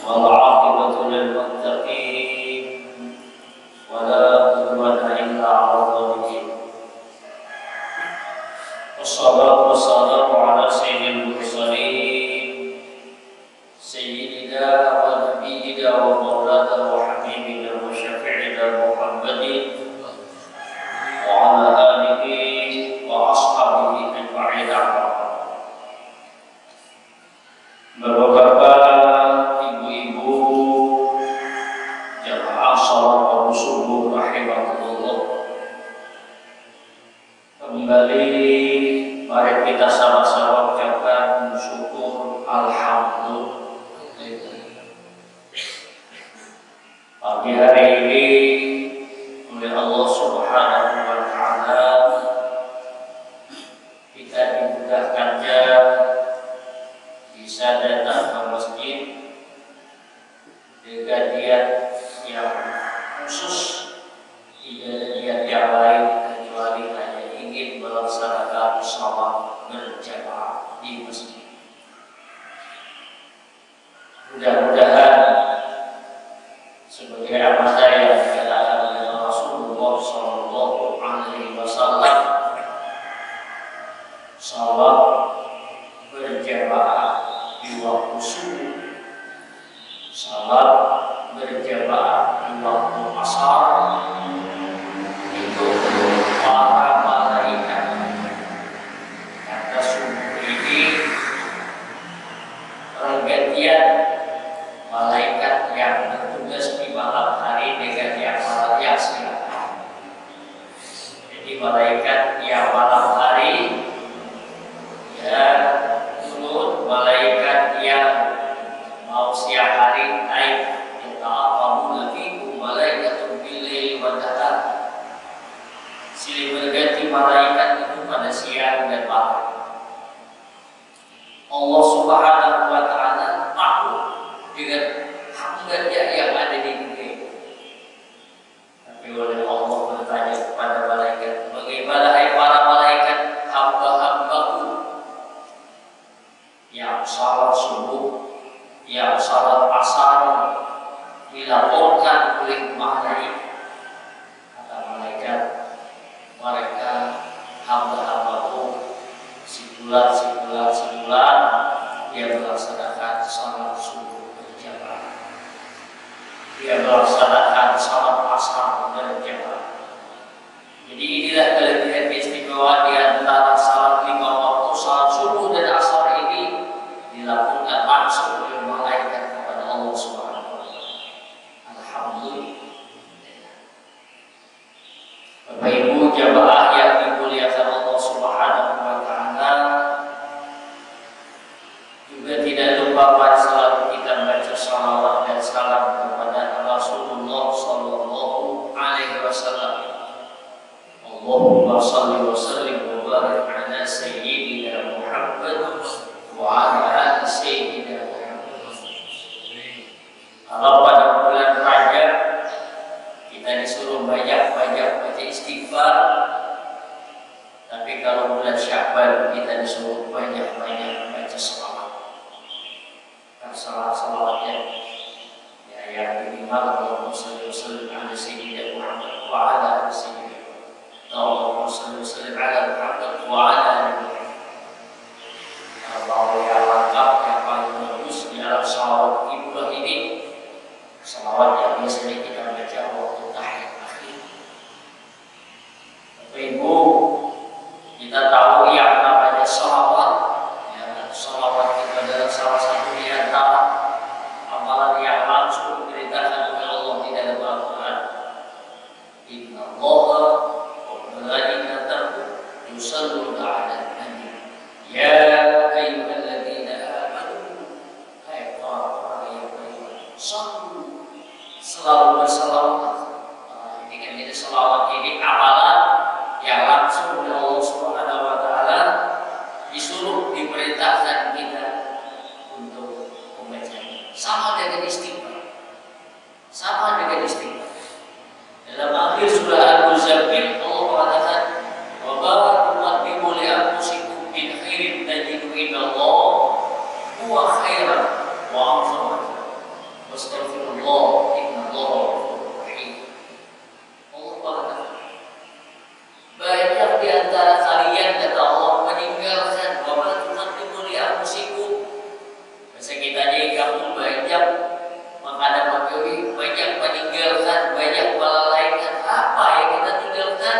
والعاقبة للمتقين ولا عدوان إلا على الظالمين والصلاة والسلام على سيد المرسلين سيدنا ونبينا ومولانا وحبيبنا وشفيعنا محمد وعلى آله وأصحابه أجمعين. Bapak-bapak, ibu-ibu, jamaah salat subuh rahimahullah. Kembali mari kita sama-sama ucapkan syukur alhamdulillah. Pagi hari ini oleh Allah Subhanahu wa taala kita dimudahkannya bisa datang ke masjid dengan niat yang khusus, tidak ada niat yang lain kecuali hanya ingin melaksanakan salat berjamaah di masjid. Mudah-mudahan sebagai amanah yang dikatakan oleh Rasulullah Sallallahu Alaihi Wasallam, salat berjamaah di waktu subuh, salat berjamaah di waktu asar itu para malaikat, karena subuh ini pergantian malaikat yang bertugas di malam hari dengan yang siang. Jadi malaikat yang malam hari malaikat yang mau siang hari naik ta'awwamu fikum malaikatun bil-laili wan-nahar. Silih berganti malaikat itu pada siang dan malam. Allah Subhanahu wa taala tahu dengan hambanya yang ada di dunia. Tapi oleh Allah bertanya kepada malaikat, bagaimana hai para malaikat, hamba-hambaku yang salat subuh, yang salat asar dilaporkan oleh malaikat. Kata malaikat, mereka hamba-hambaku sebulan dia melaksanakan salat subuh berjamaah, dia melaksanakan salat asar berjamaah. Jadi inilah kelebihan istimewa di antara salat 5 waktu, salat subuh dan asar dilakukan langsung oleh malaikat kepada Allah Subhanahu wa taala. Alhamdulillah. Bapak Ibu jamaah yang dimuliakan Allah Subhanahu wa taala, juga tidak lupa pada selalu kita baca salawat dan salam kepada Rasulullah Sallallahu Alaihi Wasallam. Allahumma salli wa sallim wa barik ala sayyidina Muhammad wa ala sayyidina Muhammad. Kalau pada bulan Rajab kita disuruh banyak-banyak baca istighfar, tapi kalau bulan Sya'ban kita disuruh banyak-banyak baca salawat. Kan salawatnya yang minimal Allahumma shalli wa sallim ala sayyidina Muhammad wa ala sayyidina Muhammad. Allahumma shalli wa sallim ala Muhammad wa ala Muhammad. Kalau yang lengkap, yang paling bagus di dalam salawat ibadah ini, salawat yang biasanya kita baca waktu tahiyat akhir. Bapak Ibu, kita tahu yang namanya salawat, salawat itu adalah salah satu di antara amalan yang langsung diperintahkan oleh Allah di dalam Al-Quran. Inna Allaha wa malaikatahu yusalluna 'alan nabi. Ya ayyuhalladzina amanu, hai orang-orang yang beriman, sallu, selalu bersalawat. Ini kan jadi salawat ini amalan yang langsung oleh Allah Subhanahu wa taala disuruh, diperintahkan kita untuk membacanya. Sama dengan istighfar. Sama dengan istighfar. Dalam akhir surah Al-Muzammil Allah mengatakan, wa barakum qaddimu li anfusikum min khairin tajidu inallah huwa khairan wa a'zamu. Wastaghfirullah, innallaha ghafurur rahim. Allah berkata, banyak di antara kalian kata Allah meninggalkan wa ma tuqaddimu li anfusikum. Masa kita di kampung banyak makanan makawi, banyak meninggalkan, banyak melalaikan. Apa yang kita tinggalkan?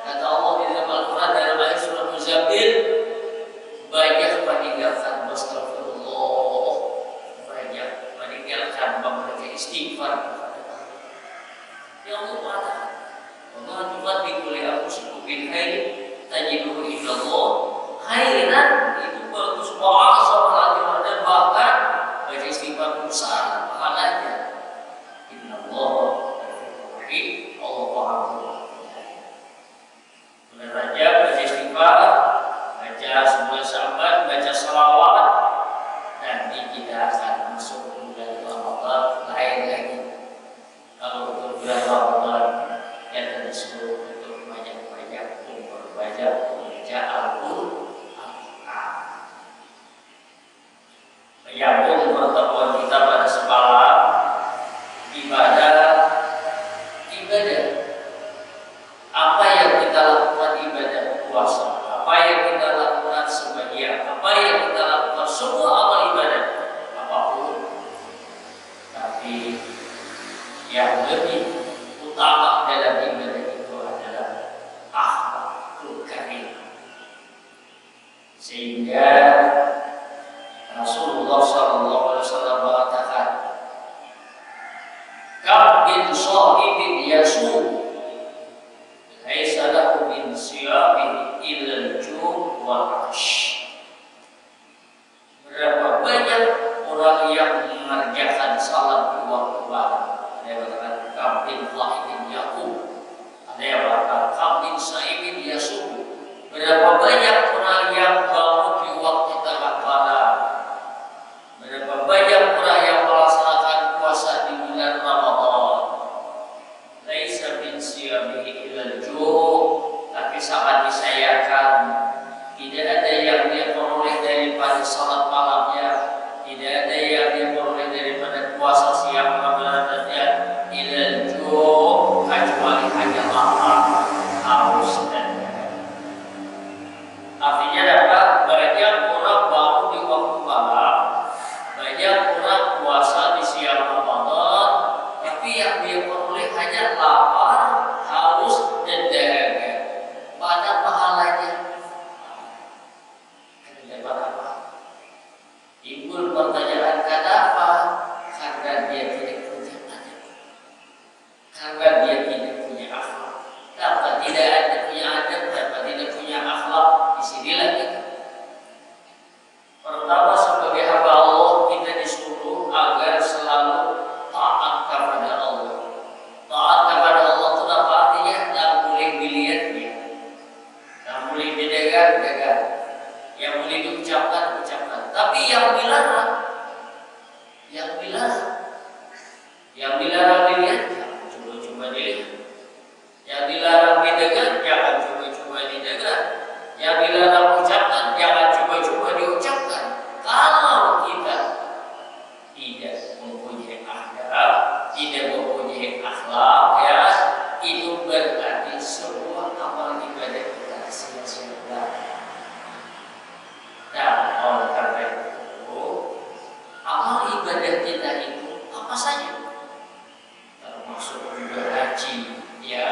Kata Allah di dalam Al-Quran dalam ayat surah Muzammil, banyak meninggalkan astagfirullah, banyak meninggalkan membaca istighfar kepada Allah. Ya Allah mengatakan, wa ma tuqaddimu li anfusikum min khairin tajiduhu indallah khairan, itu bagus, wa'azam dan bahkan baca istighfar besar pahalanya. Innallaha ghafurur rahim. Allah Maha benar saja baca istighfar, baca sebuah sahabat, baca salawat, nanti kita akan masuk ke bulan Ramadan lain lagi. Kalau untuk bulan Ramadan yang disuruh untuk banyak-banyak memperbanyak membaca Al-Quran. Menyambung pertemuan kita pada semalam, ibadah. Apa yang kita lakukan ibadah puasa, apa yang kita lakukan sebagian, apa yang kita lakukan semua amal ibadah apapun, tapi yang lebih utama dalam ibadah itu adalah akhlakul karimah. Sehingga Rasulullah SAW mengatakan, kam bin shahibin yasum laisa lahu min siyamihi illa al-ju' wal 'ash. Berapa banyak orang yang mengerjakan salat di waktu malam. Ada yang mengatakan kam bin shahibin yaqum, ada yang mengatakan kam bin shahibin yasum. Berapa banyak orang yang bangun di waktu tengah malam. Berapa banyak orang yang melaksanakan puasa di bulan Ramadan. Laisa min siyamihi ilal ju', tapi sangat disayangkan tidak ada yang dia peroleh daripada salat malamnya, tidak ada yang dia peroleh daripada puasa siang malamnya ilal ju', kecuali hanya lapar, haus dan dahaga. Artinya dapat banyak orang bangun di waktu malam, banyak orang puasa di siang Ramadan, tapi yang dia peroleh hanya lapar, haus dan dahaga. Mana pahalanya? Dapat apa? Timbul pertanyaan, kenapa? Karena dia tidak punya adab, karena dia tidak punya akhlak. Kenapa tidak ada punya adab? Kenapa tidak punya akhlak? Disinilah kita. Pertama, sebagai hamba Allah kita disuruh agar selalu taat kepada Allah. Taat kepada Allah itu apa artinya? Yang boleh dilihatnya, yang boleh didengar, dengar, yang boleh diucapkan, ucapkan. Tapi yang dilarang, yang dilarang dilihat, jangan coba-coba dilihat. Yang dilarang didengar, jangan coba-coba didengar. Yang dilarang ucapkan, jangan coba-coba diucapkan. Kalau kita tidak mempunyai adab, tidak mempunyai akhlak, ya, itu berarti semua amal ibadah kita sia-sia. Dan oleh karena itu, amal ibadah kita itu apa saja, termasuk juga haji, ya,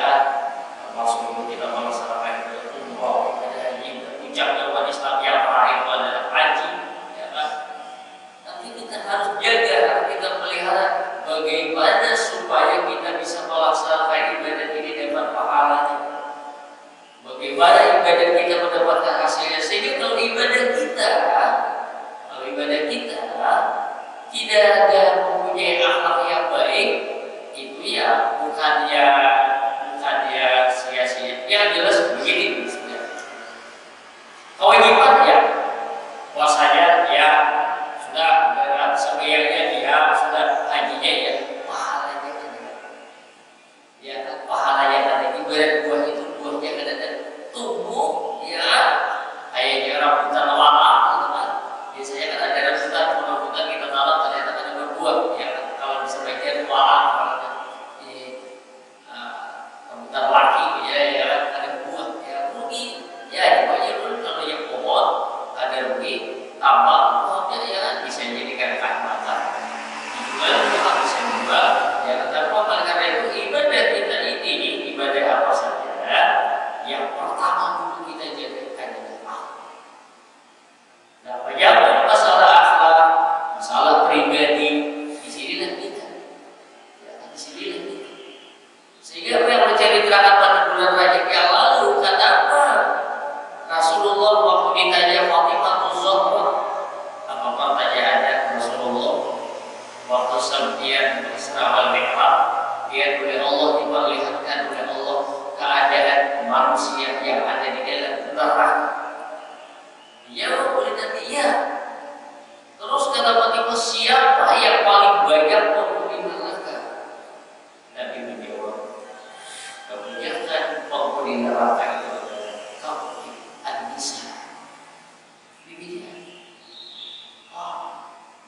termasuk kita melaksanakan umrah, haji, ucapnya umat Islam yang terakhir adalah haji, ya kan? Tapi kita harus jaga, kita pelihara bagaimana supaya kita bisa melaksanakan ibadah ini dapat pahalanya. waktu Sabtian Isra wal Mi'raj, dia oleh Allah diperlihatkan oleh Allah keadaan manusia yang ada di dalam neraka. Ya boleh nanti ya. Terus kata Fatimah, siapa yang paling banyak penghuni neraka? Nabi menjawab, kebanyakan penghuni neraka itu adalah kaum an-nisa.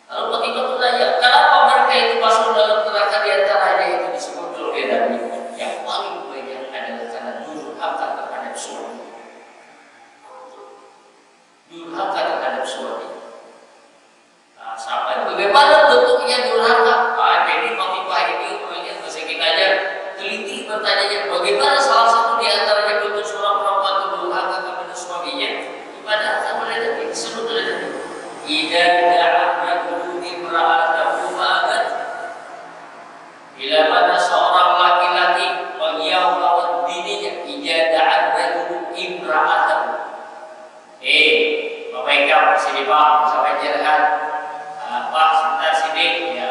Lalu Fatimah bertanya, kenapa mereka itu masuk dalam neraka? Di antaranya itu disebut oleh Nabi, yang paling banyak adalah karena durhaka terhadap suami. Durhaka terhadap suami. Nah, sampai bagaimana bentuknya durhaka? Jadi Fatimah ini orangnya bahasa kita aja teliti bertanya, bagaimana salah satu di antaranya bentuk seorang perempuan itu durhaka kepada suaminya? Gimana? Kan oleh Nabi disebut oleh Nabi, idza da'ahadu imra'atahu fa'adat. Bila mana seorang laki-laki mengiau lawan bininya, idza da'ahadu imra'atahu. Memegang sini Pak, sampai jerhan. Pak, sebentar sini, ya.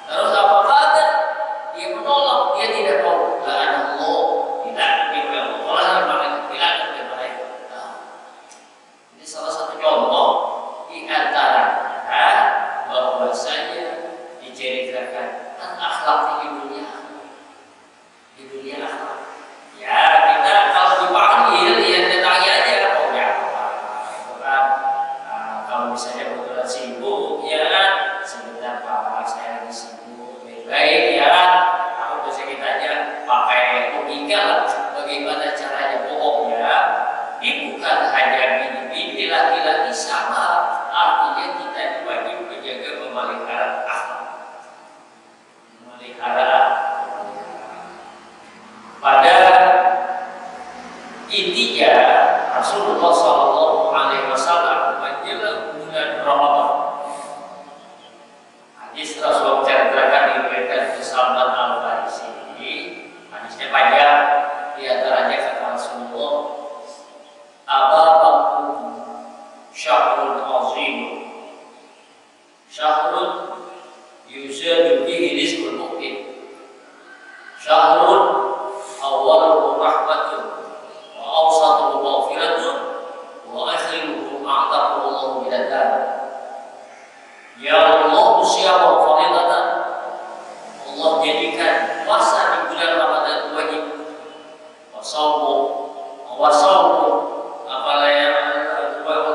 Terus apa fa'adat? Dia menolak, dia tidak mau. La Allah, tidak dia menolak mereka, tidak ada mereka. Ini salah satu contoh di antaranya bahwasanya diceritakan akhlak di dunia akhlak. Ya kita kalau dipanggil ya datangnya aja oh ya bukan. Kalau misalnya kebetulan sibuk ya kan, sebentar Pak saya lagi sibuk, baik ya kan, aku bisa kita aja pakai logika lah bagaimana caranya. Pokoknya ini bukan hanya bini laki-laki sama, artinya kita diwajib menjaga memelihara akhlak, pada intinya Rasulullah Shallallahu Alaihi Wasallam menjelang bulan Ramadan. Hadis Rasulullah ceritakan diberikan ke Salman Al Farisi. Hadisnya panjang, diantaranya kata Rasulullah, Ababakum syahrun azim, syahrun yuzadu bihi rizqul mu'min, syahrun awaluhu rahmatun wa awsatuhu maghfiratun wa akhiruhu a'taqahu Allah minad nar. Ya Allah, siyama fardatan, Allah jadikan puasa di bulan Ramadan wajib. Wa saumu apalah yang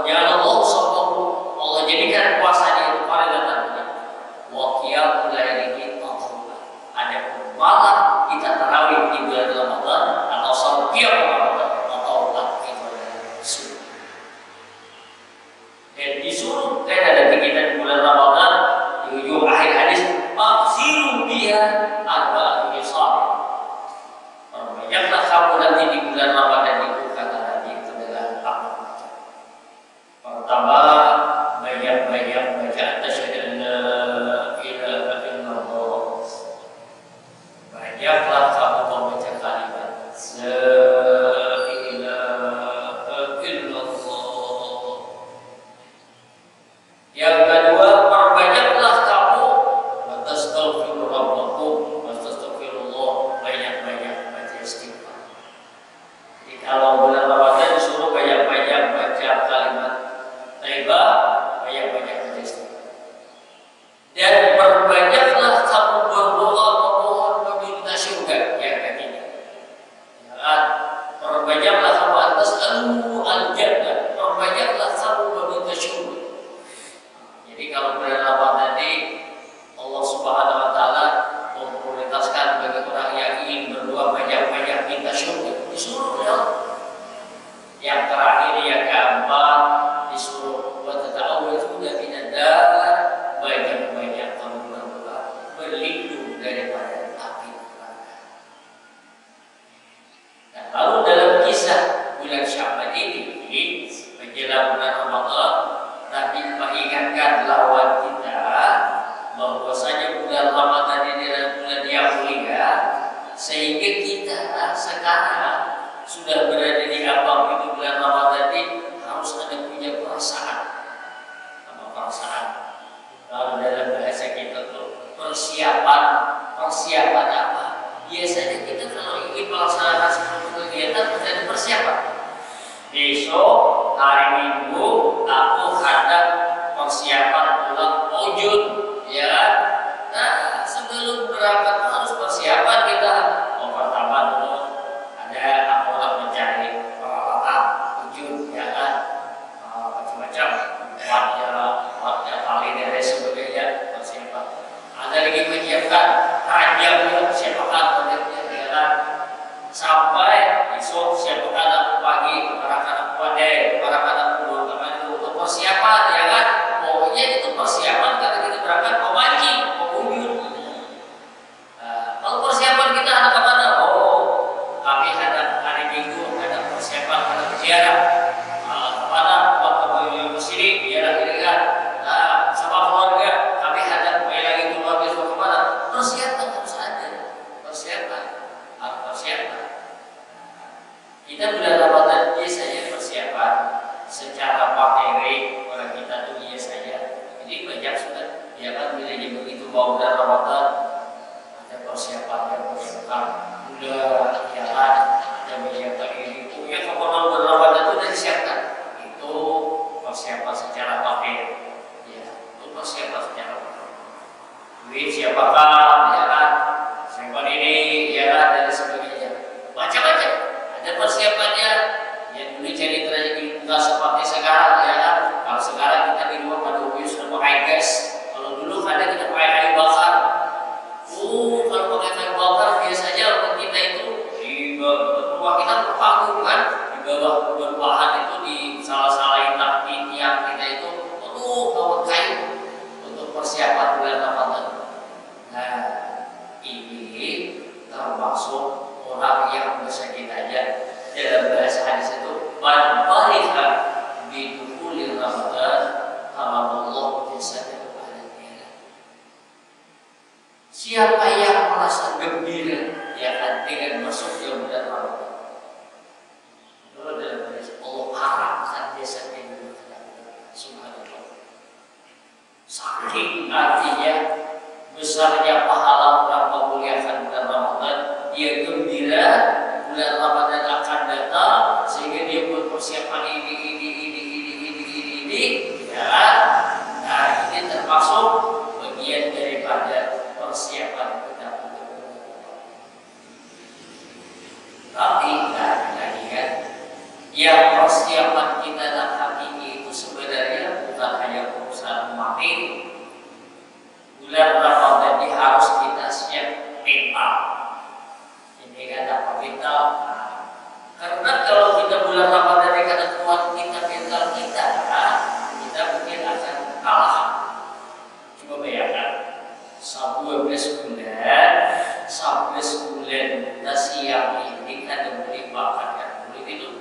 ya Allah saumu, Allah jadikan puasa itu fardatan wajib. Wa qiyamul laili tatawwu, ada malam kita tarawih di bulan Ramadan atau saum qiyam Ramadan atau itu adalah sunnah. Dan disuruh kan ada kegiatan bulan Ramadan di ujung akhir hadis, aksiru biha arba'atu hisab. Perbanyaklah kamu nanti di bulan Ramadan itu, kata Nabi, itu adalah apa? Pertama, banyak-banyak baca asyhadu an la ilaha illallah. Banyaklah kamu membaca kalimat la ilaha illallah. Yang kedua, perbanyaklah kamu bertastaghfir rabbakum, bertastaghfirullah, banyak-banyak baca istighfar. Jadi kalau bulan Ramadan disuruh banyak-banyak baca kalimat thayyibah, banyak-banyak baca istighfar. Dan perbanyaklah kamu berdoa memohon meminta surga, yang ketiga. Ya, perbanyaklah kamu atas al-jannah, perbanyaklah kamu meminta surga. Jadi kalau bulan Ramadan ini Allah Subhanahu wa taala memprioritaskan bagi orang yang ingin berdoa banyak-banyak minta surga, disuruh ya. Yang terakhir yang keempat disuruh wa tata'awwadzuna minan nar, banyak-banyak kamu berdoa berlindung daripada api neraka. Dan lalu dalam kisah bulan Sya'ban ini menjelang bulan Ramadan, Nabi mengingatkan lawan kita bahwasanya bulan Ramadan ini adalah bulan yang mulia, sehingga kita sekarang sudah berada di abang itu bulan Ramadan ini harus ada punya perasaan. Apa perasaan? Kalau dalam bahasa kita persiapan apa? Biasanya kita kalau ingin melaksanakan sesuatu kegiatan pasti ada persiapan. Besok hari Minggu aku ada persiapan pulang ojun, ya kan? Nah, sebelum berangkat harus persiapan kita. Pertama dulu ada aku mencari peralatan ujung, ya kan? Macam-macam kuatnya tali dan sebagainya persiapan. Ada lagi menyiapkan ranjangnya, siapkan ranjangnya, ya kan? Sampai besok siapkan aku pagi, anak-anak wadai, anak-anak teman-teman itu untuk persiapan, ya kan? Pokoknya itu persiapan karena kita berangkat mau mancing, mau ujung. Kalau persiapan kita ada kemana? Kami ada hari Minggu ada persiapan ada ziarah. Kemana? Buat ke sini, ziarah ini kan. Sama keluarga kami ada kembali lagi keluar besok kemana? Persiapan harus ada. Persiapan. Kita bulan Ramadan biasanya persiapan secara materi orang kita tuh biasanya. Jadi banyak sudah, ya kan bila begitu mau bulan Ramadan ada persiapan bulan, ya kan, ada menyiapkan ini. Pokoknya kalau bulan Ramadan itu sudah disiapkan. Itu persiapan secara materi, ya. Itu persiapan secara materi. Duit siapakah, ya kan? Siapa ini, ya kan, dan sebagainya. Macam-macam. Ada persiapannya. Ya dulu jadi terjadi nggak seperti sekarang, ya kan? Kalau sekarang kita di rumah pada umumnya sudah pakai gas. Kalau dulu ada kita pakai kayu bakar. Kalau pakai kayu bakar biasanya kita itu di rumah kita berpanggung kan, di bawah berbahan itu di salah-salah tiang kita itu bawa kayu untuk persiapan bulan Ramadan. Nah, ini termasuk orang yang bisa kita ajar dalam bahasa hadis itu man fariha bi dukhulil Ramadan hamallahu jasadahu ala al. Siapa yang merasa gembira, ya kan, dengan masuknya bulan Ramadan, Allah haramkan jasadnya di neraka. Subhanallah. Saking artinya besarnya pahala orang memuliakan bulan Ramadan, dia gembira bulan Ramadan akan datang sehingga dia buat persiapan ini, ya. Nah, ini termasuk bagian daripada persiapan kita untuk tapi lagi kan, yang persiapan kita dan hakiki itu sebenarnya bukan hanya urusan materi. Bulan Ramadan ini harus kita siap mental. Ini kan apa mental? Karena kalau kita bulan Ramadan ini kada kuat kita mental kita mungkin akan kalah. Coba bayangkan, 12 bulan kita siap ini kada boleh makan, kada boleh tidur.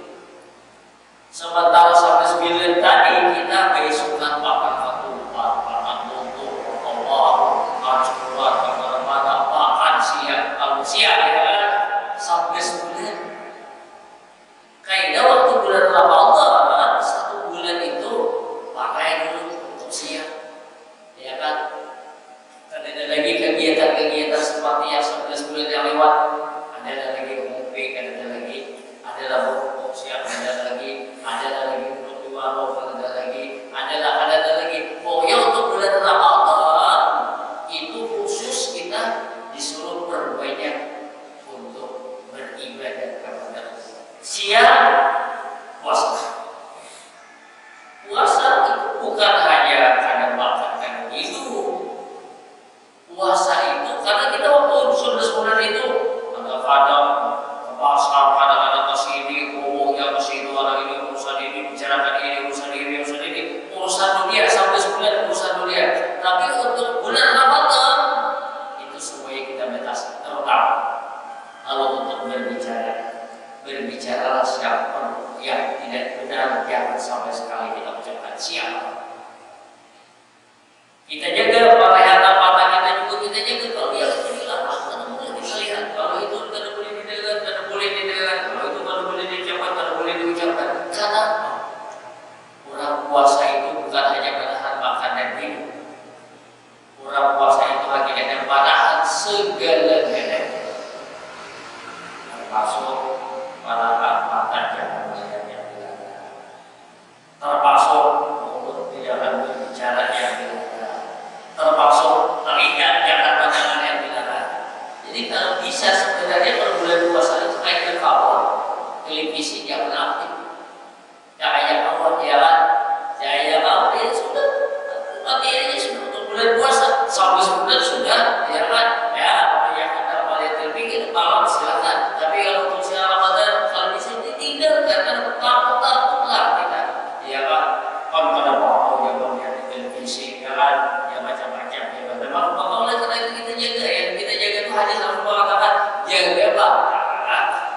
Sementara 11 tadi kita besukan makan ketupat, makan lontong, harus keluar kemana-mana, makan siang, kalau siang ya kan, 11 bulan. Kaidah waktu bulan Ramadan, 1 bulan itu pakai dulu untuk siang, ya kan. Dan ada lagi kegiatan-kegiatan seperti yang 11 bulan yang lewat, ada lagi ngopi, ada lagi siang, ada lagi untuk di warung, ada lagi. Pokoknya untuk bulan Ramadan itu khusus kita disuruh berbanyak untuk beribadah kepada Allah. Siang puasa. Puasa itu bukan hanya karena makan, karena hidup. Puasa itu karena kita waktu 11 bulan itu kadang-kadang ke pasar, kadang-kadang ke sini, ngomongnya ke sini, orang ini urusan ini, bicarakan ini, urusan dunia sampai sebulan urusan dunia. Tapi untuk bulan Ramadan itu semuanya kita batasi. Terutama kalau untuk berbicara siapa yang tidak benar, jangan sampai sekali kita ucapkan siapa. Kita jaga penglihatan mata kita juga kita segala-galanya, termasuk mata jangan melihat yang dilarang, termasuk mulut jangan berbicara yang dilarang, termasuk telinga jangan pandangan yang dilarang. Jadi kalau bisa sebenarnya kalau bulan puasa itu kayak kalau televisi jangan aktif, cahaya Allah jalan, cahaya Allah ya sudah, materinya sudah untuk bulan puasa sampai sebulan sudah ya kan, ya yang ada melihat televisi malam silakan. Tapi kalau untuk siaran Ramadan kalau bisa tidak, karena takut-takutlah kita, ya kan, pada mau ya melihat televisi, ya kan, ya macam-macam ya kan. Memang oleh karena itu kita jaga ya, kita jaga itu hadis Rasul mengatakan jaga pak,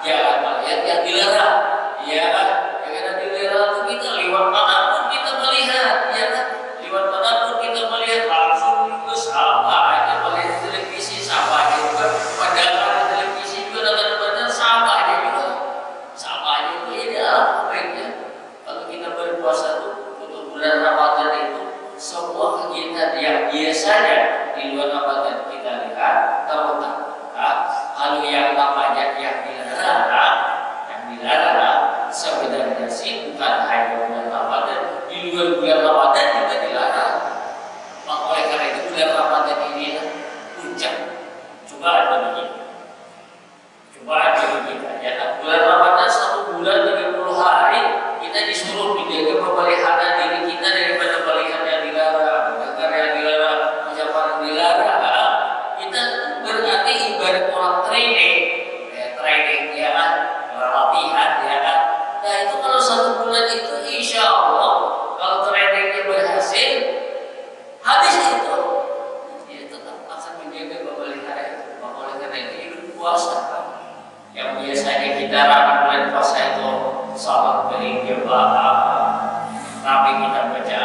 jangan melihat yang dilarang, ya kan. Yang dilarang itu kita lewat mata pun kita melihat, ya kan, lewat mata pun kita melihat langsung itu sama aja melihat televisi, sama aja juga pandangan televisi juga dengan sama aja juga, sama aja juga. Ini apa baiknya kalau kita berpuasa tuh untuk bulan Ramadan itu semua kegiatan yang biasanya di luar Ramadan kita lihat terutama kalau yang namanya yang dilarang sebenarnya sih bukan hanya bulan Ramadan, di luar bulan Ramadan juga dilarang. Maka oleh karena itu bulan Ramadan ini puncak. Coba ada begini aja. Bulan Ramadan 1 bulan 30 hari kita disuruh menjaga memelihara diri kita daripada melihat yang dilarang, mendengar yang dilarang, ucapan yang dilarang. Kita berarti ibarat orang training ya kan, latihan ya kan. Nah itu kalau 1 bulan itu insya Allah kalau trainingnya berhasil, habis itu dia tetap akan menjaga memelihara itu. Maka oleh karena itu hidup puasa yang biasanya kita rame bulan puasa itu salat berjamaah, tapi kita baca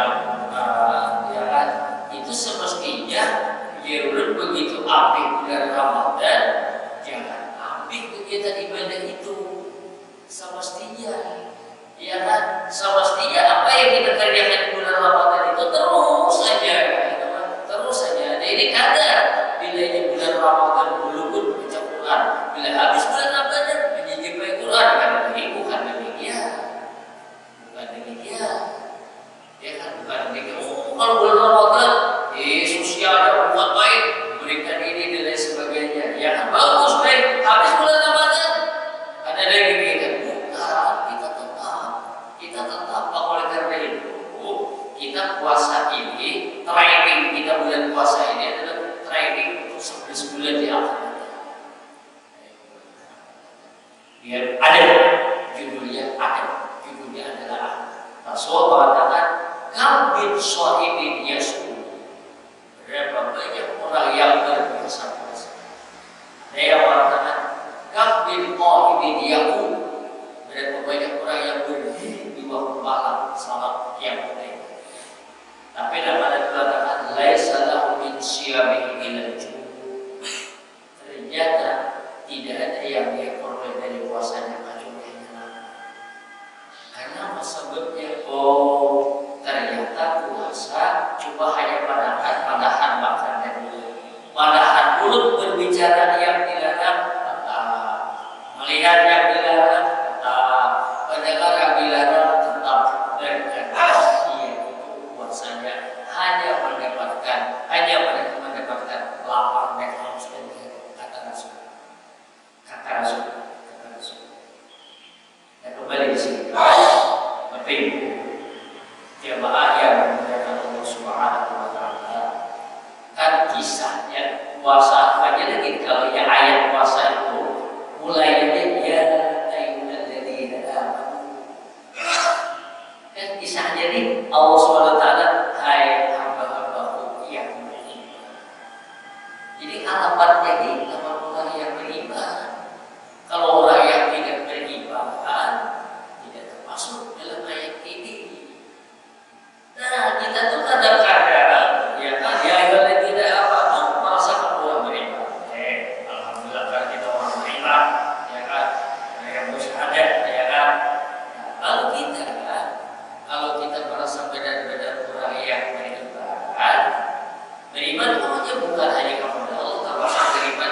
ya kan, itu semestinya jauh begitu api bulan Ramadan jangan ambil kegiatan ibadah itu. Semestinya, ya kan, semestinya apa yang kita kerjakan di bulan Ramadan itu terus saja, gitu kan, terus saja. Jadi kadang bila ini bulan Ramadan belum pun baca Quran, bila habis bulan Ramadan menjadi Quran, kan ini bukan demikian, ya kan, bukan demikian. Kalau bulan Ramadan, sosialnya buat baik, berikan ini dan lain sebagainya, ya kan, bagus baik. Habis bulan Ramadan ada lagi kita tetap oleh karena itu kita puasa ini, training kita bulan puasa ini adalah training untuk 11 bulan di akhirat. Biar ada judulnya adalah Rasul mengatakan kabin sohibin yasu, berapa banyak orang yang berpuasa. Ada yang mengatakan kabin sohibin yaku, berapa banyak orang yang berdiri di waktu malam salat qiyamul lail. Tapi dapat dikatakan laisa lahu min siyamihi illa al-jum'. Ternyata tidak ada yang dia peroleh dari puasanya kecuali karena apa sebabnya? Ternyata puasa cuma hanya menahan makannya dulu, menahan mulut berbicara yang dilarang, melihat yang dilarang, mendengar yang dilarang, tetap itu puasanya hanya mendapatkan lapar dan haus dan kata Rasul. Dan kembali di sini, penting jemaah yang memuliakan Allah Subhanahu wa Ta'ala, kan kisahnya puasa aja lagi. Kalau yang ayat puasa itu mulainya ya kan kisahnya nih Allah SWT, hai hamba-hambaku yang beriman. Jadi alamatnya ini alamat orang yang beriman. Kalau orang yang tidak beriman tidak termasuk dalam ayat ini. Nah kita tuh kadang-kadang ya kan, ya tidak apa merasakan orang beriman. Alhamdulillah kan kita orang beriman, ya kan, yang bersyahadat, ya kan. Kalau kita merasa benar-benar orang yang beriman namanya bukan hanya kepada Allah, termasuk beriman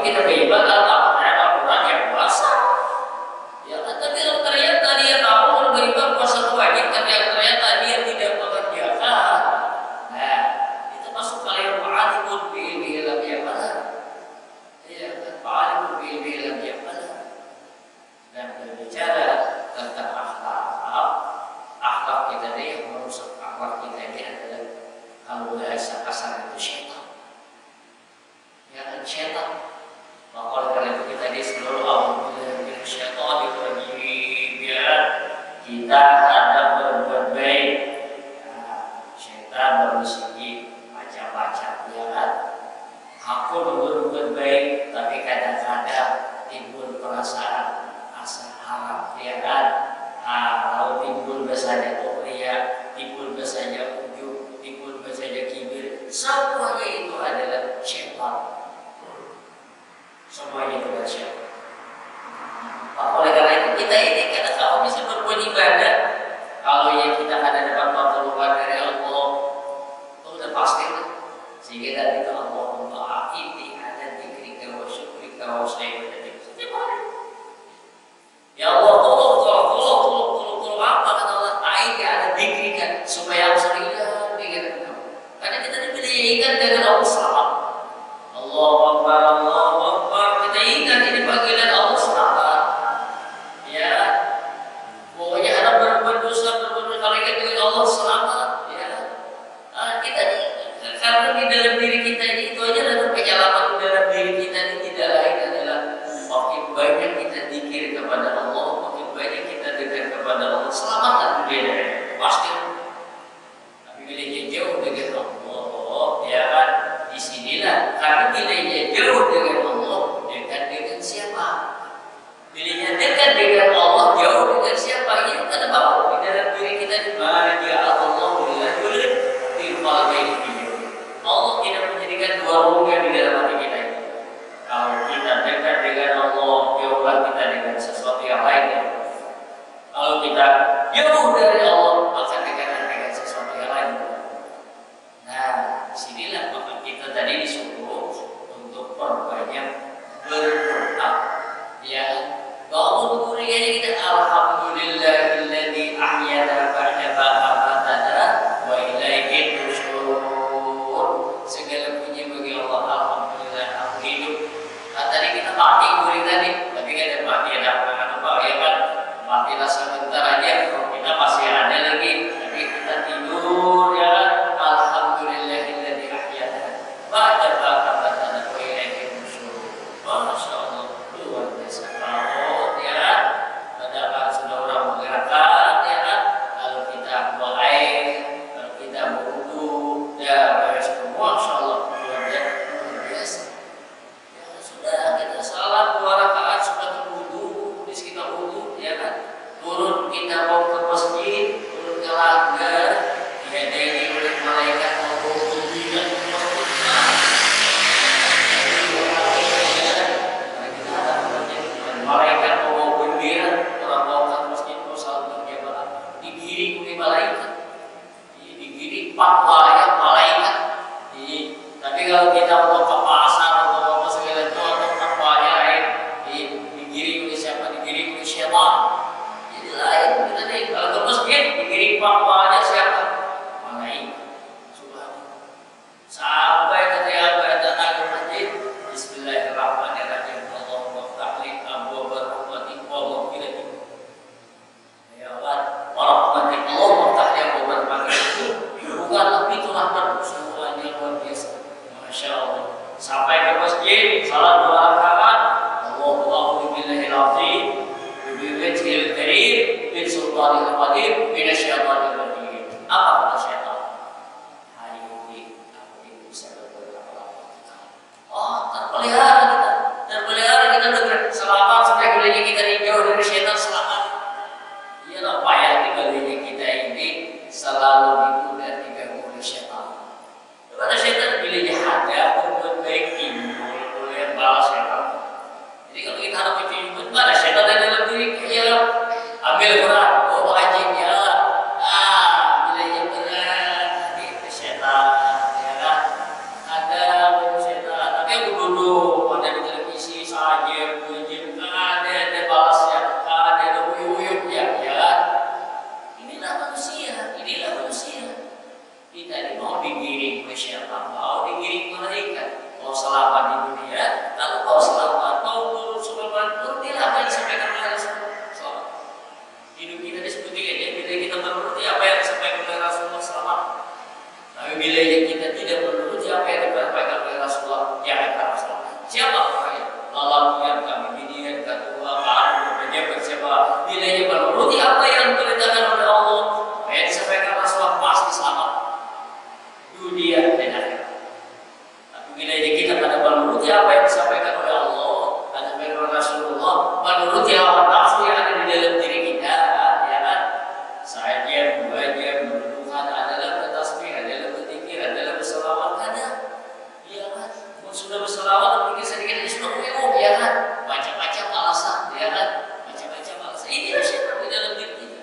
kita beribadah ternyata Al-Quran yang puasa. Ya kan, tapi kalau ternyata dia tahu kalau beribadah puasa itu wajib, tapi ternyata dia tidak mengerjakan, nah itu masuk kalian fa'alibun bi'ilmihi lam ya'malah. Iya kan, fa'alibun bi'ilmihi lam ya'malah. Dan berbicara tentang akhlak kita ini, yang merusak akhlak kita ini adalah kalau bahasa kasar itu syaitan. Ya kan, syaitan. Maka oleh karena itu kita di seluruh awal syaitan dirajim, ya kita hadap berbuat baik. Nah, syaitan berbisik baca-baca, ya kan. Aku berbuat baik, tapi kadang-kadang timbul perasaan asa harap, ya kan. Kalau timbul saja ria, timbul saja ujub, timbul saja kibir, semuanya itu adalah syaitan. Semuanya itu adalah syaitan. Oleh karena itu kita ini kadang kalau bisa berbuat ibadah, kalau ya kita ada dapat pertolongan dari Allah, itu udah pasti kan. Sehingga dari itu Allah ini ada dzikrika wa syukrika wa sayyidika. Setiap hari. Ya Allah, tolong apa kata Allah? Ta'in ada dzikrika supaya aku sering ingat dengan kamu. Karena kita diberi ingat dengan Allah selamat. Allahu Akbar, Allahu Akbar. Kita ingat ini panggilan Allah selamat. Ya, pokoknya ada berbuat dosa, kalau ingat dengan Allah selamat. Ya, kita karena di dalam diri kita ini itu aja adalah penyelamat di dalam diri kita ini tidak lain adalah makin banyak kita zikir kepada Allah, makin banyak kita dekat kepada Allah, selamatkan dunia pasti. Tapi bilanya jauh dengan Allah, ya kan? Disinilah karena bilanya jauh dengan Allah, dekat dengan siapa? Bilanya dekat dengan Allah, jauh dengan siapa? Ini kan bawa di dalam diri kita di mana dia Allah billah di qalbi. Allah tidak menjadikan dua rongga di dalam hati kita ini. Kalau kita dekat dengan Allah, jauhlah kita dengan sesuatu yang lain. Kalau kita jauh dari Allah, maka dekat dengan sesuatu yang lain. Nah, disinilah maka kita tadi disuruh untuk perbanyak berdoa. Ya, bangun duriannya kita alhamdulillahilladzi ahyana ba'da ma amatana wa ilaihi nusyur. Segala puji bagi Allah, alhamdulillah aku hidup. Tadi kita mati guring tadi, tapi kan ada mati ada apa ya kan? Matilah sebentar aja, kalau kita masih ada lagi, tapi kita tidur ya kan? Alhamdulillahilladzi ahyana ba'da ma amatana wa ilaihi nusyur. Masya Allah, luar biasa. Kalau ya padahal sudah orang menggerakkan ya kan? Kalau kita buang air, kalau kita berwudu, ya Masya Allah, luar biasa. Ya, sudah kita salat 2 rakaat sudah berwudu, habis kita wudu, ya kan? Turun kita mau ke masjid, turun ke langgar, dihadiri oleh malaikat mau berwudu dan malaikat mau bendera, orang mau ke masjid mau salat berjamaah, digiring oleh malaikat, digiring 4 malaikat. Tapi kalau kita mau ke pasar atau apa segala itu atau apa lain, digiring oleh siapa? Digiring oleh syaitan. Jadi lain kita nih. Kalau ke masjid digiring fatwanya siapa? Malaikat. Subhanallah. Sampai ketika datang ke masjid, Bismillahirrahmanirrahim. Allahumma ftahli abwaab rahmatik wa maghfiratik. Ya Allah, rahmatik. Allahumma ftahli abwaab rahmatik. Bukanlah pintu rahmat, semuanya luar biasa. Masya Allah. Sampai ke masjid, salat 2 rakaat. Allahu billahil azim, biwajhil karim, bin sultanil qadim, minasyaitonir rajim. Apa kata syaitan? Hari ini aku tidak bisa berbuat apa-apa. Oh, terpelihara kita dengan selamat sampai gulanya kita dijauh dari syaitan selamat. Iyalah payah di gulanya kita ini selalu digoda diganggu oleh syaitan. Karena syaitan bila ada berbuat baik timbul oleh balas syaitan. Jadi kalau kita harap itu mana syaitan ada dalam diri kita, ambil berat, oh ajib ya, bila yang berat itu syaitan, ya kan? Ada syaitan, tapi aku duduk ada di televisi. saja puji, ada balasnya, ada uyuk-uyuknya, ya kan? Inilah manusia. Kita ini mau digiring oleh syaitan, mau digiring malaikat, mau selamat di dunia, lalu mau selamat, mau turun selamat, ngertilah apa yang disampaikan oleh Rasulullah. Hidup kita disebut ya, bila kita menuruti apa yang disampaikan oleh Rasulullah selamat. Tapi bila kita tidak menuruti apa yang disampaikan oleh Rasulullah, jangan akan selamat. Siapa orangnya? Lalu yang kami binian, ketua, pejabat siapa? Bila ia menuruti apa yang diperintahkan oleh Allah, apa yang disampaikan Rasulullah pasti selamat dunia dan akhirat. Tapi bila kita pada menuruti apa yang disampaikan oleh Allah dan disampaikan oleh Rasulullah, menuruti hawa nafsu yang ada di dalam diri kita, ya kan? Saja, dua jam, berduhan, adalah bertasbih, adalah berzikir, adalah berselawat, ada, ya kan? Sudah berselawat, mungkin sedikit ini sudah mewah, ya kan? Macam-macam alasan, ya kan? Macam-macam alasan. Ini syaitan di dalam diri kita,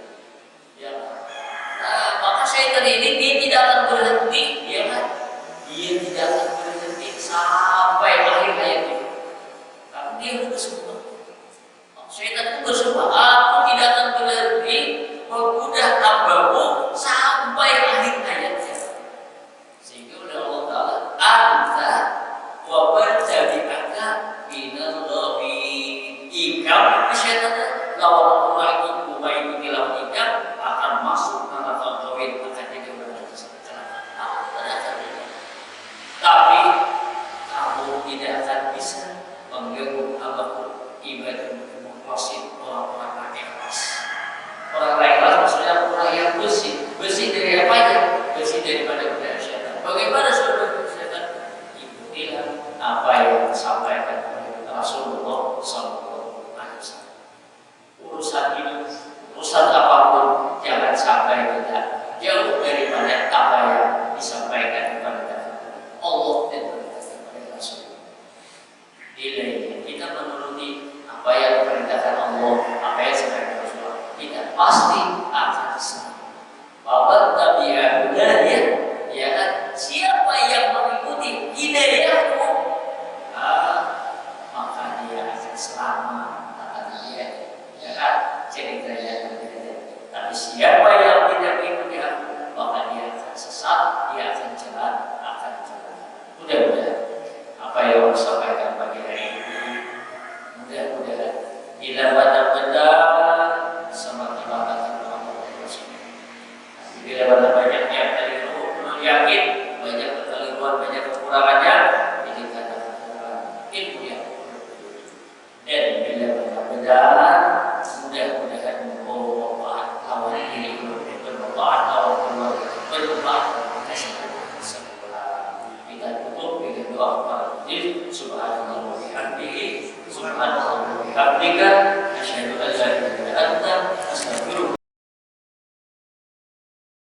ya kan? Nah, maka syaitan ini dia tidak akan berhenti, ya kan? Dia tidak akan berhenti sampai akhir hayat dia. Tapi dia bersumpah. Syaitan itu bersumpah, aku tidak akan berhenti membudah hambamu sampai akhir hayatnya. Sehingga oleh Allah Ta'ala, anta wa bertabi'aka minallahi ikam. Syaitan lawan Allah itu baik bilang ikam akan masuk neraka tauhid, akan jadi orang tapi kamu tidak akan bisa mengganggu Allah ibadah wasit orang-orang yang ikhlas. Orang yang ikhlas maksudnya orang yang bersih dari apa ya? Bersih daripada budaya syaitan. Bagaimana saudara syaitan? Ikutilah apa yang disampaikan oleh Rasulullah SAW. Urusan hidup, urusan apapun jangan sampai kita jauh daripada apa yang disampaikan kepada Allah dan kepada Rasul. Bila kita menuruti apa yang diperintahkan Allah, apa yang disampaikan Rasulullah, kita pasti akan selamat. Bapak tabi'ah hidayah, ya kan? Siapa yang mengikuti hidayahmu, maka dia akan selamat, kata dia, ya kan? Ceritanya berbeda. Tapi siapa yang tidak mengikuti aku, maka dia akan sesat, dia akan jalan, Mudah-mudahan apa yang saya sampaikan pagi hari ini, mudah-mudahan bila benar-benar semakin banyak Allah Rasulullah. Bila benar banyak yang dari Allah yakin, banyak kekeliruan, banyak kekurangannya, ini karena ilmu yang dan bila benar-benar mudah-mudahan bermanfaat lawan diri, bermanfaat lawan keluarga, bermanfaat subhanallah wa bihamdihi subhanallah wa bihamdika asyhadu an la ilaha illa anta astaghfiruka